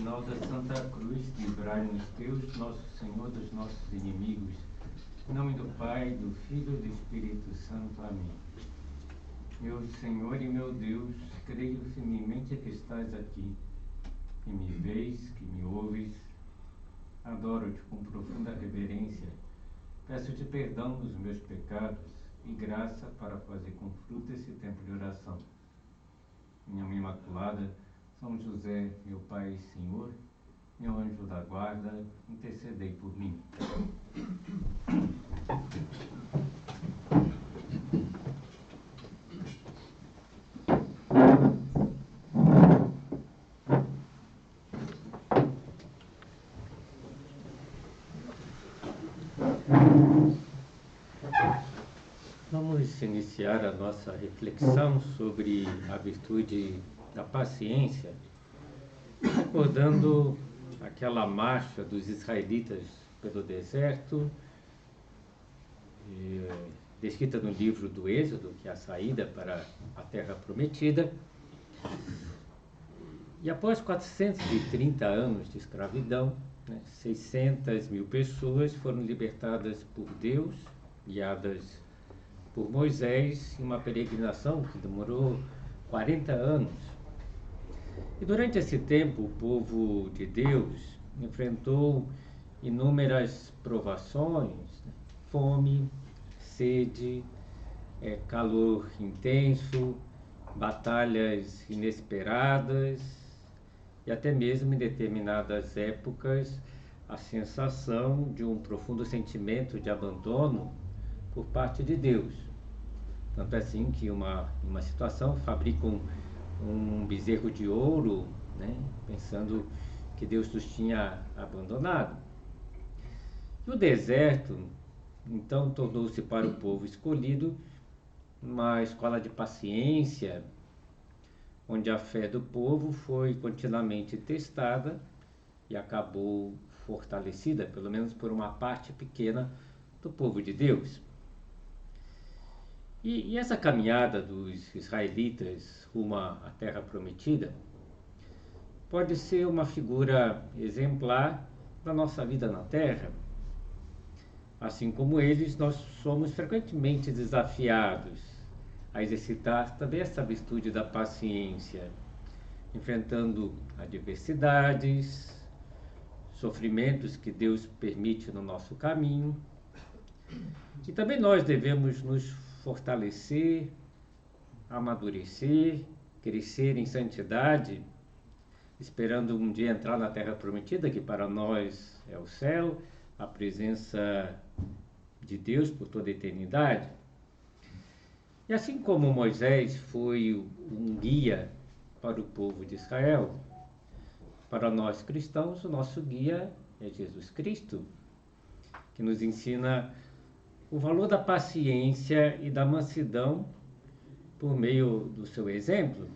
sinal da Santa Cruz, livrai-nos Deus, nosso Senhor, dos nossos inimigos. Em nome do Pai, do Filho e do Espírito Santo. Amém. Meu Senhor e meu Deus, creio firmemente que estás aqui, que me vês, que me ouves. Adoro-te com profunda reverência. Peço-te perdão dos meus pecados e graça para fazer com fruto esse tempo de oração. Minha Mãe Imaculada, São José, meu Pai e Senhor, meu anjo da guarda, intercedei por mim. Vamos iniciar a nossa reflexão sobre a virtude da paciência, recordando aquela marcha dos israelitas pelo deserto, descrita no livro do Êxodo, que é a saída para a Terra Prometida. E após 430 anos de escravidão, 600 mil pessoas foram libertadas por Deus, guiadas por Moisés, em uma peregrinação que demorou 40 anos. E durante esse tempo, o povo de Deus enfrentou inúmeras provações, fome, sede, calor intenso, batalhas inesperadas e até mesmo em determinadas épocas a sensação de um profundo sentimento de abandono por parte de Deus. Tanto é assim que uma situação fabricam um bezerro de ouro, pensando que Deus os tinha abandonado. E o deserto, então, tornou-se para o povo escolhido uma escola de paciência, onde a fé do povo foi continuamente testada e acabou fortalecida, pelo menos por uma parte pequena do povo de Deus. E essa caminhada dos israelitas rumo à Terra Prometida pode ser uma figura exemplar da nossa vida na Terra. Assim como eles, nós somos frequentemente desafiados a exercitar também essa virtude da paciência, enfrentando adversidades, sofrimentos que Deus permite no nosso caminho. E também nós devemos nos fortalecer, amadurecer, crescer em santidade, esperando um dia entrar na Terra Prometida, que para nós é o céu, a presença de Deus por toda a eternidade. E assim como Moisés foi um guia para o povo de Israel, para nós cristãos, o nosso guia é Jesus Cristo, que nos ensina o valor da paciência e da mansidão por meio do seu exemplo.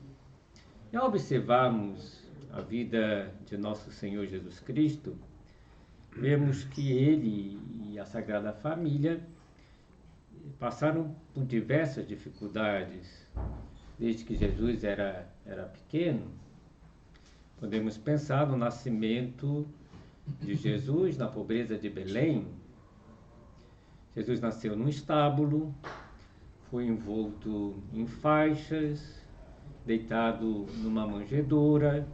E ao observarmos a vida de nosso Senhor Jesus Cristo, vemos que ele e a Sagrada Família passaram por diversas dificuldades desde que Jesus era pequeno. Podemos pensar no nascimento de Jesus na pobreza de Belém. Jesus nasceu num estábulo, foi envolto em faixas, deitado numa manjedoura.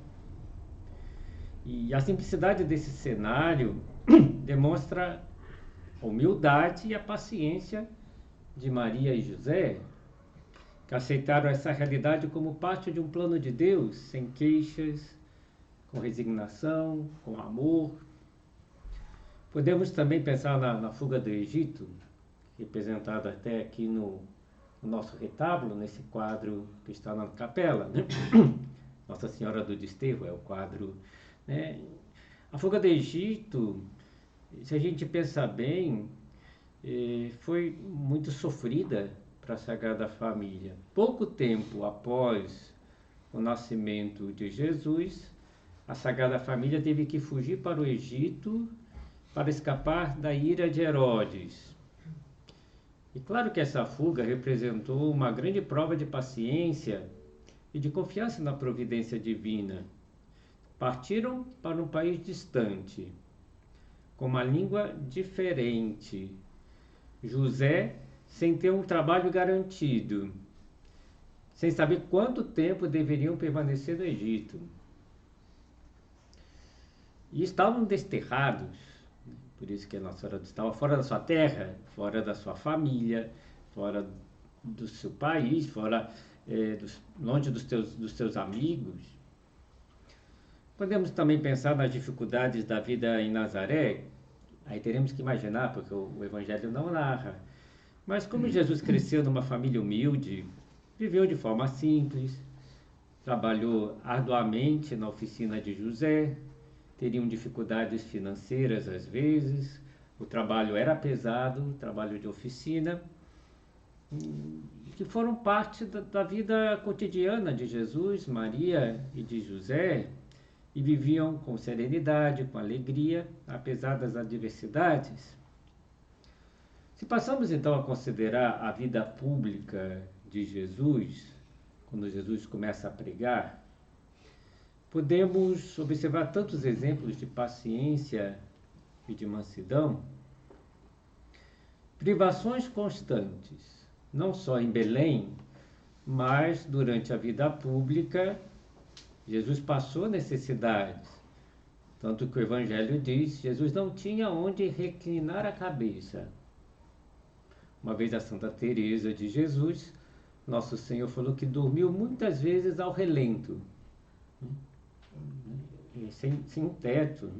E a simplicidade desse cenário demonstra a humildade e a paciência de Maria e José, que aceitaram essa realidade como parte de um plano de Deus, sem queixas, com resignação, com amor. Podemos também pensar na fuga do Egito, representada até aqui no nosso retábulo, nesse quadro que está na capela, Nossa Senhora do Desterro é o quadro. A fuga do Egito, se a gente pensar bem, foi muito sofrida para a Sagrada Família. Pouco tempo após o nascimento de Jesus, a Sagrada Família teve que fugir para o Egito para escapar da ira de Herodes. E claro que essa fuga representou uma grande prova de paciência e de confiança na providência divina, partiram para um país distante, com uma língua diferente. José, sem ter um trabalho garantido, sem saber quanto tempo deveriam permanecer no Egito. E estavam desterrados, por isso que a Nossa Senhora estava fora da sua terra, fora da sua família, fora do seu país, longe dos teus amigos. Podemos também pensar nas dificuldades da vida em Nazaré. Aí teremos que imaginar, porque o Evangelho não narra. Mas como Jesus cresceu numa família humilde, viveu de forma simples, trabalhou arduamente na oficina de José, teriam dificuldades financeiras às vezes, o trabalho era pesado, o trabalho de oficina, que foram parte da vida cotidiana de Jesus, Maria e de José, e viviam com serenidade, com alegria, apesar das adversidades. Se passamos então a considerar a vida pública de Jesus, quando Jesus começa a pregar, podemos observar tantos exemplos de paciência e de mansidão, privações constantes, não só em Belém, mas durante a vida pública, Jesus passou necessidades. Tanto que o Evangelho diz, Jesus não tinha onde reclinar a cabeça. Uma vez a Santa Teresa de Jesus, Nosso Senhor falou que dormiu muitas vezes ao relento, sem teto,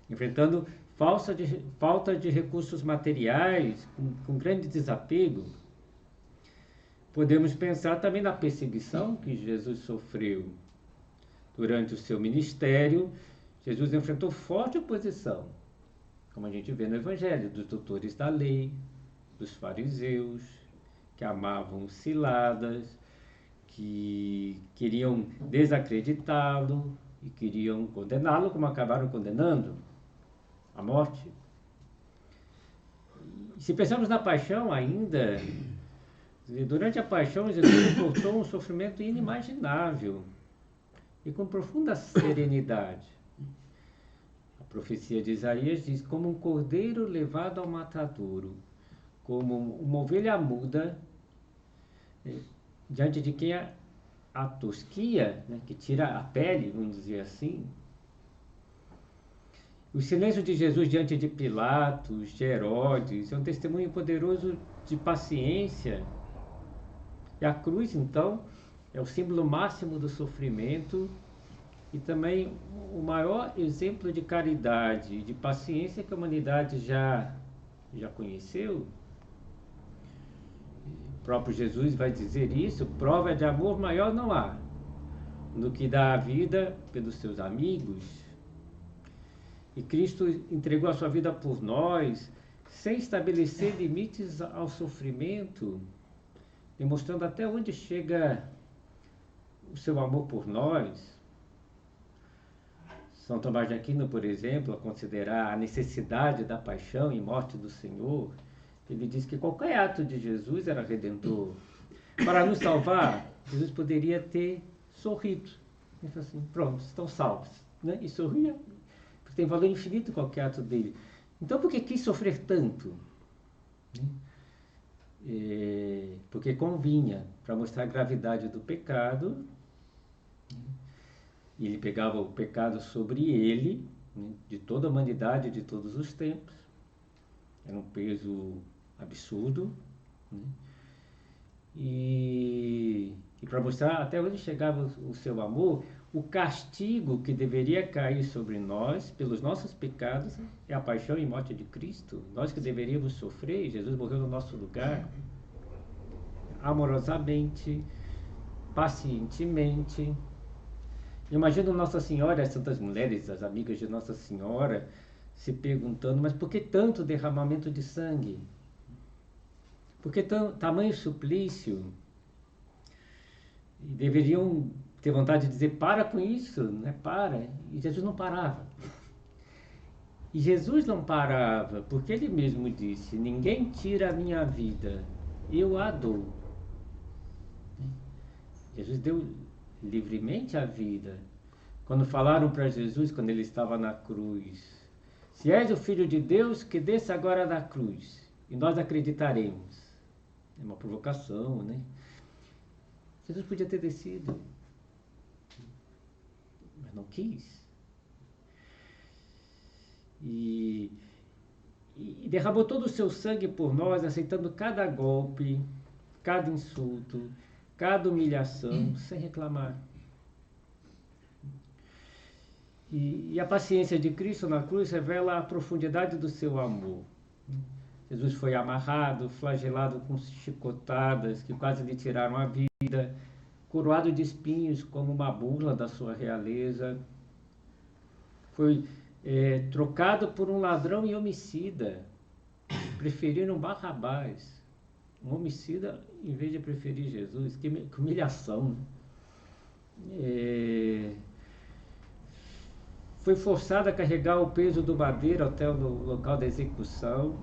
enfrentando falta de recursos materiais, com grande desapego. Podemos pensar também na perseguição que Jesus sofreu. Durante o seu ministério, Jesus enfrentou forte oposição, como a gente vê no Evangelho, dos doutores da lei, dos fariseus, que amavam ciladas, que queriam desacreditá-lo e queriam condená-lo, como acabaram condenando à morte. E se pensarmos na paixão ainda, durante a paixão, Jesus suportou um sofrimento inimaginável e com profunda serenidade. A profecia de Isaías diz, como um cordeiro levado ao matadouro, como uma ovelha muda, diante de quem a tosquia, né, que tira a pele, vamos dizer assim. O silêncio de Jesus diante de Pilatos, de Herodes, é um testemunho poderoso de paciência. E a cruz, então, é o símbolo máximo do sofrimento e também o maior exemplo de caridade e de paciência que a humanidade já conheceu. O próprio Jesus vai dizer isso, prova de amor maior não há do que dar a vida pelos seus amigos. E Cristo entregou a sua vida por nós, sem estabelecer limites ao sofrimento, demonstrando até onde chega o seu amor por nós. São Tomás de Aquino, por exemplo, a considerar a necessidade da paixão e morte do Senhor, ele diz que qualquer ato de Jesus era redentor. Para nos salvar, Jesus poderia ter sorrido. Ele falou assim, pronto, estão salvos. Né? E sorria, porque tem valor infinito qualquer ato dele. Então, por que quis sofrer tanto? Porque convinha, para mostrar a gravidade do pecado. E ele pegava o pecado sobre ele, né, de toda a humanidade, de todos os tempos. Era um peso absurdo, né? E para mostrar até onde chegava o seu amor, o castigo que deveria cair sobre nós pelos nossos pecados é a paixão e morte de Cristo. Nós que deveríamos sofrer, Jesus morreu no nosso lugar, amorosamente, pacientemente. Imagino Nossa Senhora, as santas mulheres, as amigas de Nossa Senhora, se perguntando, mas por que tanto derramamento de sangue? Por que tamanho suplício? E deveriam ter vontade de dizer, para com isso, né? Para. E Jesus não parava. E Jesus não parava, porque ele mesmo disse, ninguém tira a minha vida, eu a dou. Jesus deu livremente a vida, Quando falaram para Jesus, quando ele estava na cruz: se és o Filho de Deus, que desça agora da cruz, e nós acreditaremos. É uma provocação, né? Jesus podia ter descido, mas não quis. E derramou todo o seu sangue por nós, aceitando cada golpe, cada insulto, cada humilhação, sem reclamar. E a paciência de Cristo na cruz revela a profundidade do seu amor. Jesus foi amarrado, flagelado com chicotadas que quase lhe tiraram a vida, coroado de espinhos como uma burla da sua realeza. Foi trocado por um ladrão e homicida. Preferiram Barrabás, um homicida, em vez de preferir Jesus. Que humilhação, né? Foi forçado a carregar o peso do madeiro até o local da execução.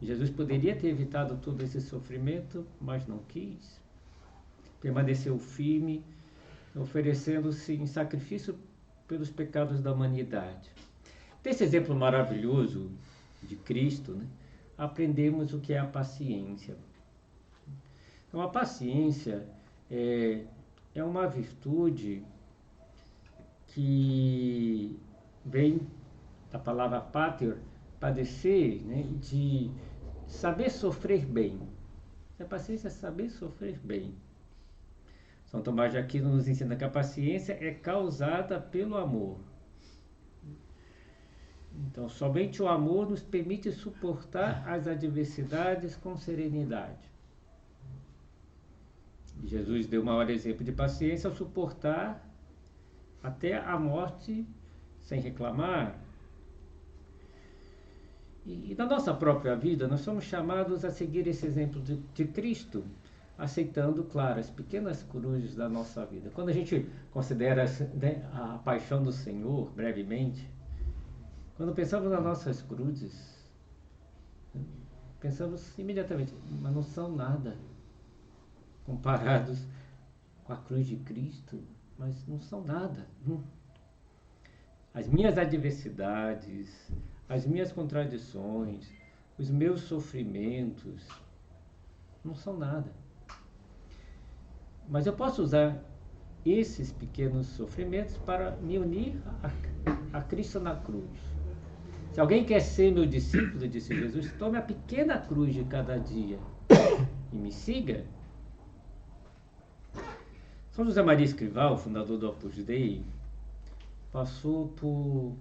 Jesus poderia ter evitado todo esse sofrimento, mas não quis. Permaneceu firme, oferecendo-se em sacrifício pelos pecados da humanidade. Desse exemplo maravilhoso de Cristo, né, aprendemos o que é a paciência. Então, a paciência é uma virtude que vem da palavra pater, padecer, né, de saber sofrer bem. A paciência é saber sofrer bem. São Tomás de Aquino nos ensina que a paciência é causada pelo amor. Então, somente o amor nos permite suportar as adversidades com serenidade. Jesus deu o maior exemplo de paciência ao suportar até a morte sem reclamar. E na nossa própria vida, nós somos chamados a seguir esse exemplo de Cristo, aceitando, claro, as pequenas cruzes da nossa vida. Quando a gente considera, né, a paixão do Senhor, brevemente, quando pensamos nas nossas cruzes, pensamos imediatamente, mas não são nada comparados com a cruz de Cristo, mas não são nada. As minhas adversidades, as minhas contradições, os meus sofrimentos, não são nada. Mas eu posso usar esses pequenos sofrimentos para me unir a Cristo na cruz. Se alguém quer ser meu discípulo, disse Jesus, tome a pequena cruz de cada dia e me siga. São José Maria Escrivá, fundador do Opus Dei, passou por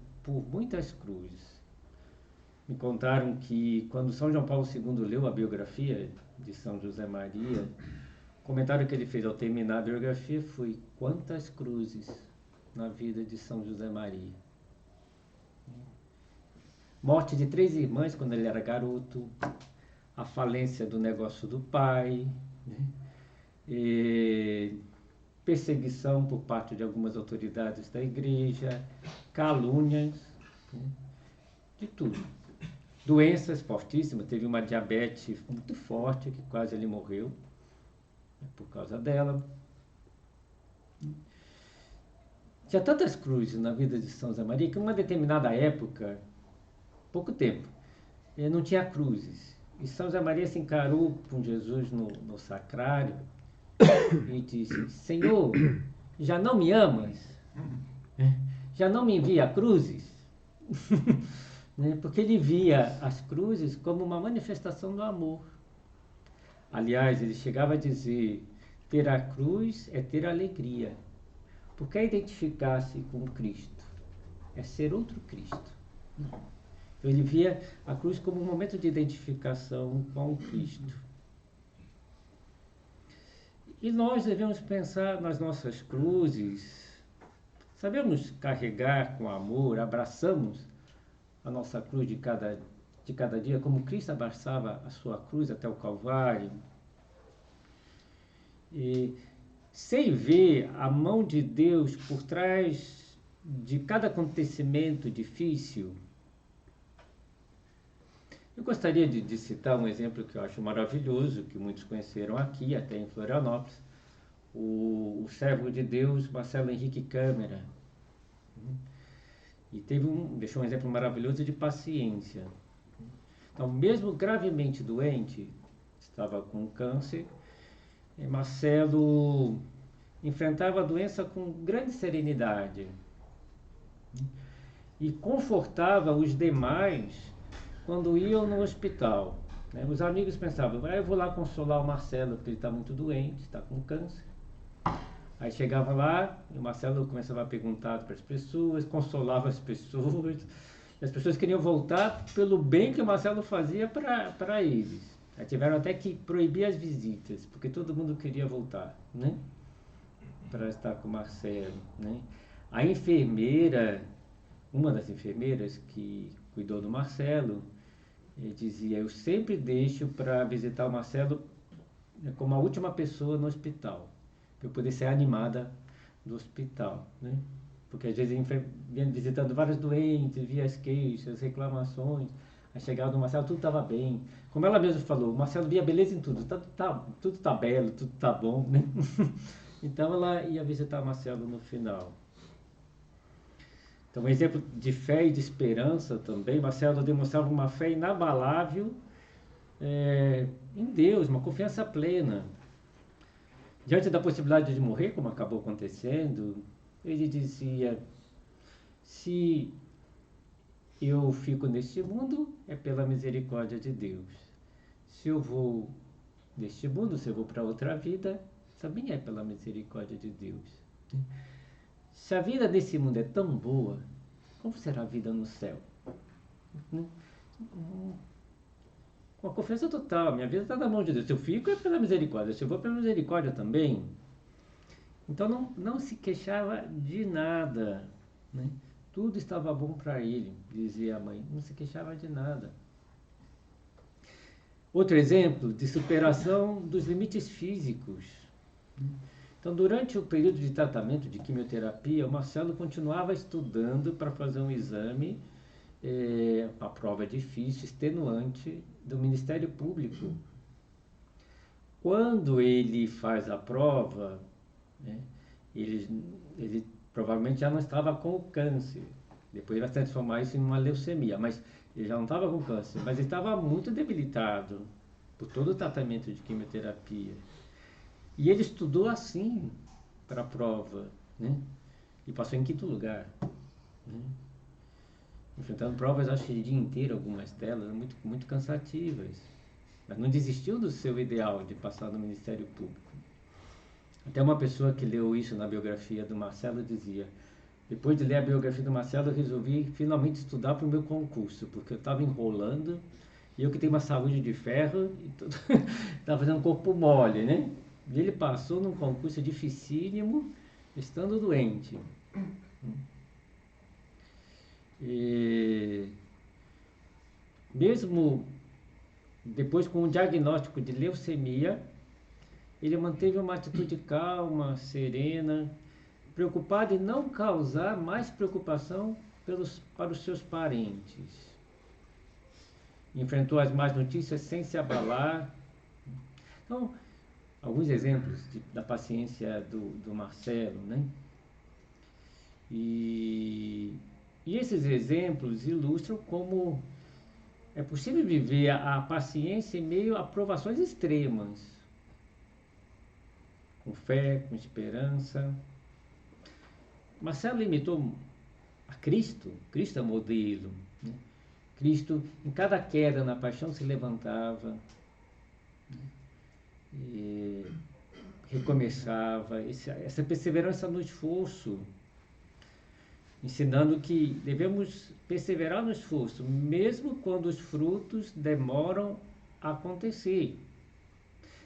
muitas cruzes. Me contaram que quando São João Paulo II leu a biografia de São José Maria, o comentário que ele fez ao terminar a biografia foi: quantas cruzes na vida de São José Maria. Morte de 3 irmãs quando ele era garoto, a falência do negócio do pai, né? Perseguição por parte de algumas autoridades da igreja, calúnias, né? De tudo. Doenças fortíssimas, teve uma diabetes muito forte que quase ele morreu, né, por causa dela. Tinha tantas cruzes na vida de São José Maria que em uma determinada época, pouco tempo, não tinha cruzes. E São José Maria se encarou com Jesus no sacrário e disse: Senhor, já não me amas? Já não me envia cruzes? Né? Porque ele via as cruzes como uma manifestação do amor. Aliás, ele chegava a dizer: ter a cruz é ter alegria, porque é identificar-se com Cristo, é ser outro Cristo. Então, ele via a cruz como um momento de identificação com Cristo. E nós devemos pensar nas nossas cruzes, sabemos carregar com amor, abraçamos a nossa cruz de cada dia, como Cristo abraçava a sua cruz até o Calvário. E sem ver a mão de Deus por trás de cada acontecimento difícil. Eu gostaria de citar um exemplo que eu acho maravilhoso, que muitos conheceram aqui, até em Florianópolis, o servo de Deus, Marcelo Henrique Câmara. E deixou um exemplo maravilhoso de paciência. Então, mesmo gravemente doente, estava com câncer, Marcelo enfrentava a doença com grande serenidade e confortava os demais quando iam no hospital. Os amigos pensavam, eu vou lá consolar o Marcelo, porque ele está muito doente, está com câncer. Aí chegava lá e o Marcelo começava a perguntar para as pessoas, consolava as pessoas. E as pessoas queriam voltar pelo bem que o Marcelo fazia para eles. Aí tiveram até que proibir as visitas, porque todo mundo queria voltar, né? Para estar com o Marcelo, né? A enfermeira, uma das enfermeiras que cuidou do Marcelo, dizia, eu sempre deixo para visitar o Marcelo como a última pessoa no hospital, para eu poder ser animada do hospital, né? Porque às vezes vinha visitando vários doentes, via as queixas, reclamações, aí chegava no Marcelo, tudo estava bem. Como ela mesma falou, o Marcelo via beleza em tudo, tudo tá belo, tudo tá bom, né? Então ela ia visitar o Marcelo no final. Então, um exemplo de fé e de esperança também, Marcelo demonstrava uma fé inabalável em Deus, uma confiança plena. Diante da possibilidade de morrer, como acabou acontecendo, ele dizia, se eu fico neste mundo, é pela misericórdia de Deus. Se eu vou deste mundo, se eu vou para outra vida, também é pela misericórdia de Deus. Se a vida desse mundo é tão boa, como será a vida no céu? Com a confiança total, minha vida está na mão de Deus. Se eu fico é pela misericórdia, se eu vou pela misericórdia também. Então não se queixava de nada, né? Tudo estava bom para ele, dizia a mãe, não se queixava de nada. Outro exemplo de superação dos limites físicos. Então, durante o período de tratamento de quimioterapia, o Marcelo continuava estudando para fazer um exame, uma prova difícil, extenuante, do Ministério Público. Quando ele faz a prova, né, ele provavelmente já não estava com o câncer. Depois ele vai transformar isso em uma leucemia, mas ele já não estava com câncer, mas ele estava muito debilitado por todo o tratamento de quimioterapia. E ele estudou assim para a prova, né? E passou em quinto lugar, né? Enfrentando provas, acho que o dia inteiro, algumas delas, muito, muito cansativas. Mas não desistiu do seu ideal de passar no Ministério Público. Até uma pessoa que leu isso na biografia do Marcelo dizia, depois de ler a biografia do Marcelo, eu resolvi finalmente estudar para o meu concurso, porque eu estava enrolando, e eu que tenho uma saúde de ferro, estava fazendo corpo mole, né? E ele passou num concurso dificílimo, estando doente. E mesmo depois com o diagnóstico de leucemia, ele manteve uma atitude calma, serena, preocupado em não causar mais preocupação para os seus parentes. Enfrentou as más notícias sem se abalar. Então, alguns exemplos da paciência do Marcelo, né? E esses exemplos ilustram como é possível viver a paciência em meio a provações extremas, com fé, com esperança. Marcelo imitou a Cristo, Cristo é modelo, né? Cristo, em cada queda na paixão, se levantava, né? E recomeçava, essa perseverança no esforço, ensinando que devemos perseverar no esforço, mesmo quando os frutos demoram a acontecer.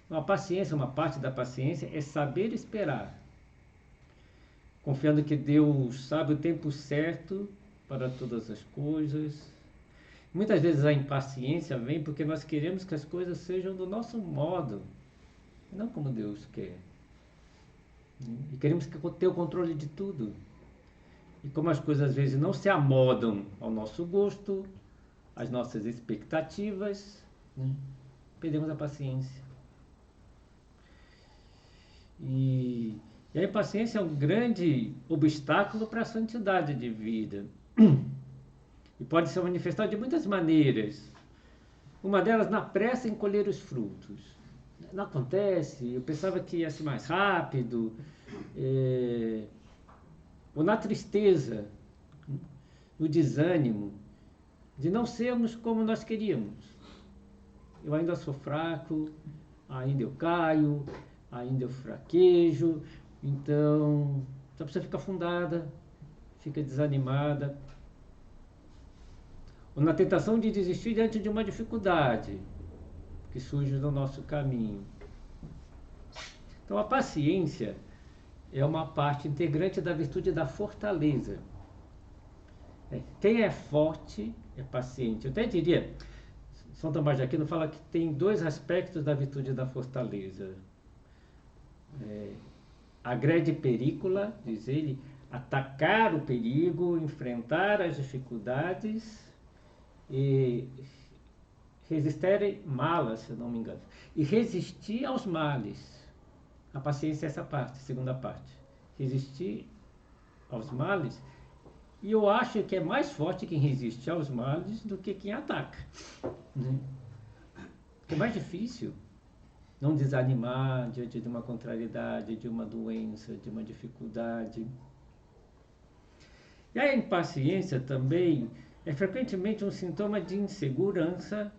Então, a paciência, uma parte da paciência é saber esperar, confiando que Deus sabe o tempo certo para todas as coisas. Muitas vezes a impaciência vem porque nós queremos que as coisas sejam do nosso modo, não como Deus quer. E queremos ter o controle de tudo. E como as coisas às vezes não se amodam ao nosso gosto, às nossas expectativas, né, perdemos a paciência. E a impaciência é um grande obstáculo para a santidade de vida. E pode se manifestar de muitas maneiras. Uma delas, na pressa em colher os frutos. Não acontece, eu pensava que ia ser mais rápido. Ou na tristeza, no desânimo, de não sermos como nós queríamos. Eu ainda sou fraco, ainda eu caio, ainda eu fraquejo, então a pessoa fica afundada, fica desanimada. Ou na tentação de desistir diante de uma dificuldade que surge no nosso caminho. Então a paciência é uma parte integrante da virtude da fortaleza. Quem é forte é paciente. Eu até diria, São Tomás de Aquino fala que tem dois aspectos da virtude da fortaleza. Agrede pericula, diz ele, atacar o perigo, enfrentar as dificuldades e resistere malas, se eu não me engano, e resistir aos males. A paciência é essa parte, segunda parte. Resistir aos males. E eu acho que é mais forte quem resiste aos males do que quem ataca, né? É mais difícil não desanimar diante de uma contrariedade, de uma doença, de uma dificuldade. E a impaciência também é frequentemente um sintoma de insegurança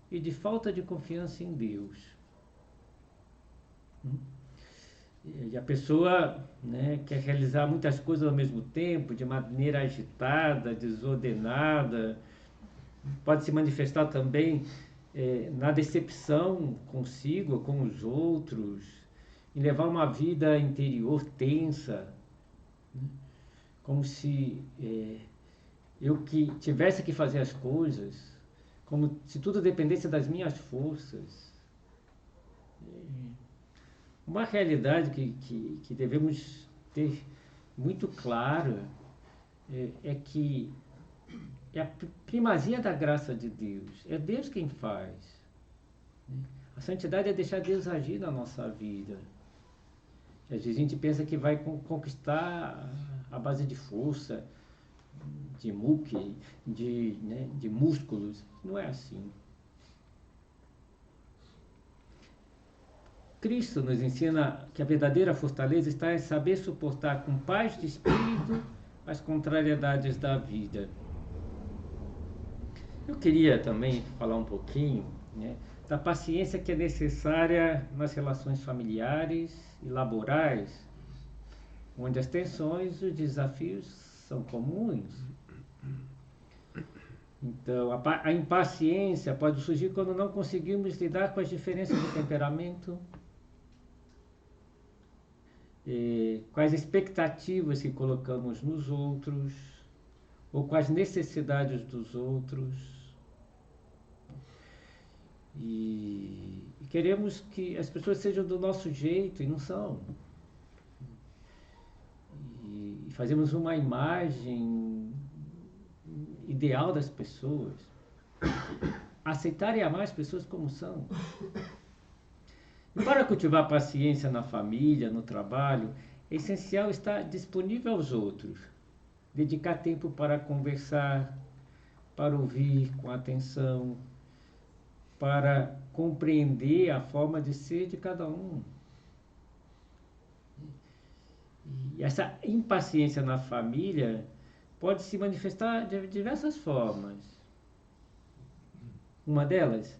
e de falta de confiança em Deus. E a pessoa, né, quer realizar muitas coisas ao mesmo tempo, de maneira agitada, desordenada. Pode se manifestar também na decepção consigo, com os outros, em levar uma vida interior tensa, né? Como se eu que tivesse que fazer as coisas, como se tudo dependesse das minhas forças. Uma realidade que devemos ter muito clara é que é a primazia da graça de Deus. É Deus quem faz. A santidade é deixar Deus agir na nossa vida. Às vezes a gente pensa que vai conquistar a base de força, de muque, de músculos. Não é assim. Cristo nos ensina que a verdadeira fortaleza está em saber suportar com paz de espírito as contrariedades da vida. Eu queria também falar um pouquinho, né, da paciência que é necessária nas relações familiares e laborais, onde as tensões e os desafios são comuns. Então, a impaciência pode surgir quando não conseguimos lidar com as diferenças de temperamento, com as expectativas que colocamos nos outros, ou com as necessidades dos outros. E queremos que as pessoas sejam do nosso jeito e não são. E fazemos uma imagem ideal das pessoas. Aceitar e amar as pessoas como são. E para cultivar paciência na família, no trabalho, é essencial estar disponível aos outros. Dedicar tempo para conversar, para ouvir com atenção, para compreender a forma de ser de cada um. E essa impaciência na família pode se manifestar de diversas formas. Uma delas,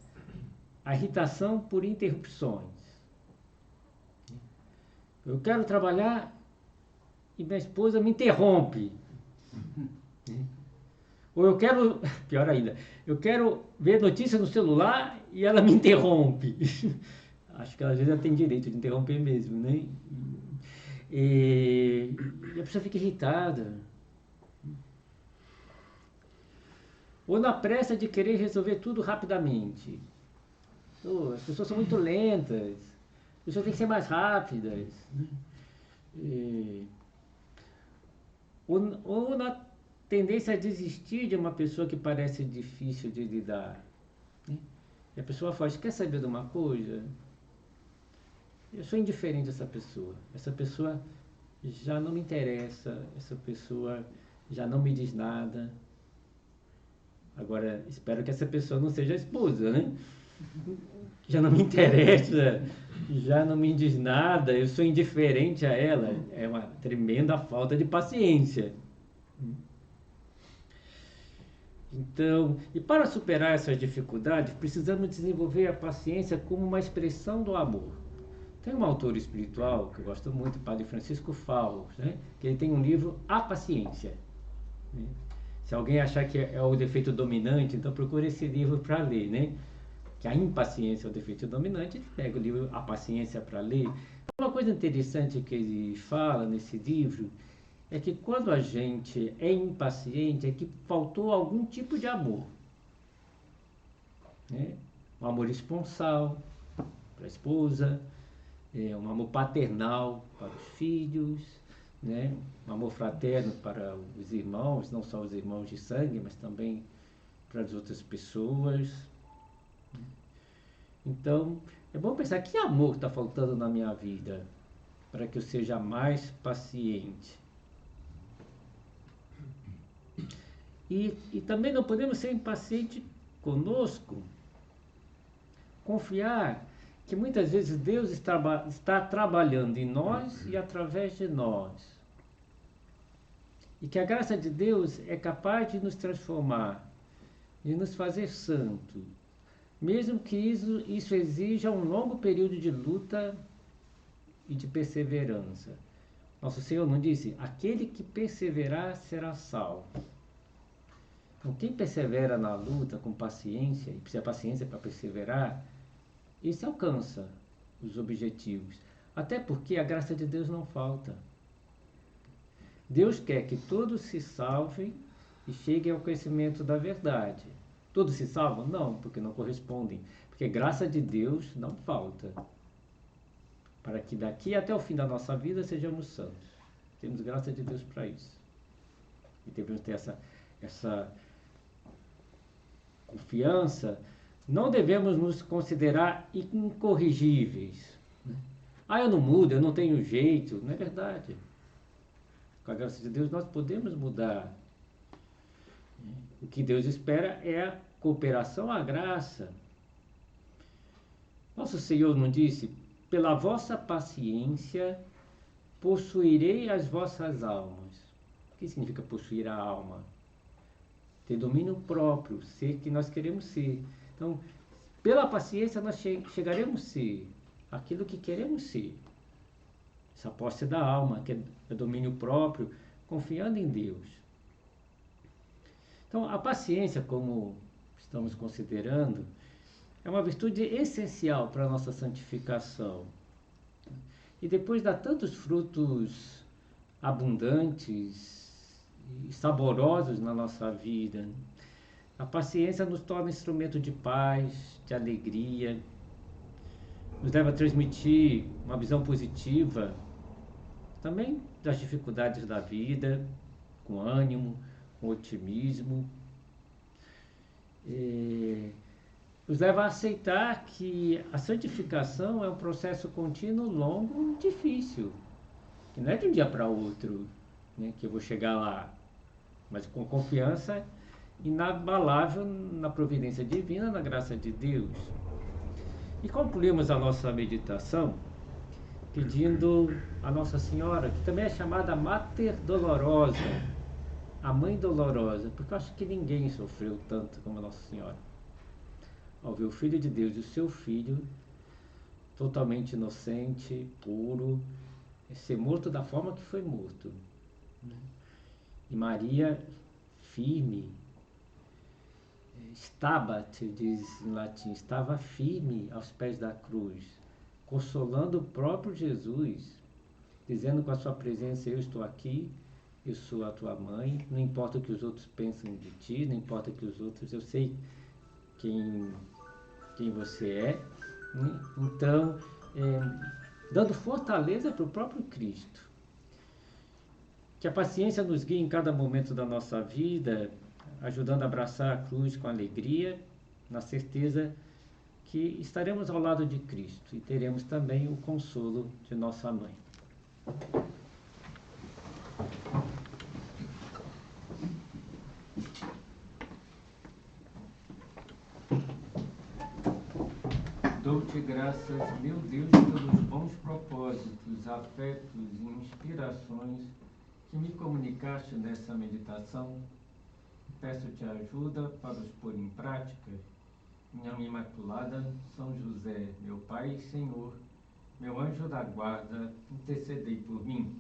a irritação por interrupções. Eu quero trabalhar e minha esposa me interrompe. Ou eu quero, pior ainda, eu quero ver notícia no celular e ela me interrompe. Acho que às vezes ela tem direito de interromper mesmo, né? E a pessoa fica irritada. Ou na pressa de querer resolver tudo rapidamente. As pessoas são muito lentas. As pessoas têm que ser mais rápidas. Ou na tendência a desistir de uma pessoa que parece difícil de lidar. E a pessoa fala, quer saber de uma coisa? eu sou indiferente a essa pessoa já não me interessa, essa pessoa já não me diz nada. Agora, espero que essa pessoa não seja a esposa, né? Já não me interessa, já não me diz nada, eu sou indiferente a ela. É uma tremenda falta de paciência. Então, e para superar essas dificuldades, precisamos desenvolver a paciência como uma expressão do amor. Tem um autor espiritual que eu gosto muito, o Padre Francisco Fausto, né? Que ele tem um livro A Paciência. Né? Se alguém achar que é o defeito dominante, então procure esse livro para ler, né? Que a impaciência é o defeito dominante, pega o livro A Paciência para ler. Uma coisa interessante que ele fala nesse livro é que quando a gente é impaciente é que faltou algum tipo de amor, né? Um amor esponsal para a esposa, um amor paternal para os filhos, né? Um amor fraterno para os irmãos, não só os irmãos de sangue, mas também para as outras pessoas. Então, é bom pensar que amor está faltando na minha vida para que eu seja mais paciente. E também não podemos ser impacientes conosco, confiar que muitas vezes Deus está trabalhando em nós e através de nós. E que a graça de Deus é capaz de nos transformar, de nos fazer santo, mesmo que isso exija um longo período de luta e de perseverança. Nosso Senhor não disse: aquele que perseverar será salvo. Então, quem persevera na luta com paciência, e precisa de paciência para perseverar, esse alcança os objetivos. Até porque a graça de Deus não falta. Deus quer que todos se salvem e cheguem ao conhecimento da verdade. Todos se salvam? Não, porque não correspondem. Porque graça de Deus não falta. Para que daqui até o fim da nossa vida sejamos santos. Temos graça de Deus para isso. E devemos ter essa confiança. Não devemos nos considerar incorrigíveis. Eu não mudo, eu não tenho jeito. Não é verdade. Com a graça de Deus nós podemos mudar. O que Deus espera é a cooperação à graça. Nosso Senhor não disse: pela vossa paciência possuirei as vossas almas. O que significa possuir a alma? Ter domínio próprio, ser que nós queremos ser. Então, pela paciência nós chegaremos a ser aquilo que queremos ser. Essa posse da alma, que é domínio próprio, confiando em Deus. Então, a paciência, como estamos considerando, é uma virtude essencial para a nossa santificação. E depois dá tantos frutos abundantes e saborosos na nossa vida. A paciência nos torna instrumento de paz, de alegria, nos leva a transmitir uma visão positiva também das dificuldades da vida, com ânimo, com otimismo. Nos leva a aceitar que a santificação é um processo contínuo, longo e difícil. Que não é de um dia para outro, né, que eu vou chegar lá, mas com confiança inabalável na providência divina, na graça de Deus. E concluímos a nossa meditação pedindo a Nossa Senhora, que também é chamada Mater Dolorosa, a Mãe Dolorosa, porque eu acho que ninguém sofreu tanto como a Nossa Senhora. Ao ver o Filho de Deus e o seu Filho, totalmente inocente, puro, ser morto da forma que foi morto. E Maria, firme, stabat, diz em latim, estava firme aos pés da cruz, consolando o próprio Jesus, dizendo com a sua presença: eu estou aqui, eu sou a tua mãe, não importa o que os outros pensam de ti, não importa o que os outros, eu sei quem você é. Então, dando fortaleza para o próprio Cristo. Que a paciência nos guie em cada momento da nossa vida, ajudando a abraçar a cruz com alegria, na certeza que estaremos ao lado de Cristo e teremos também o consolo de nossa mãe. Dou-te graças, meu Deus, pelos bons propósitos, afetos e inspirações que me comunicaste nessa meditação. Peço-te ajuda para os pôr em prática. Minha Mãe Imaculada, São José, meu Pai e Senhor, meu anjo da guarda, intercedei por mim.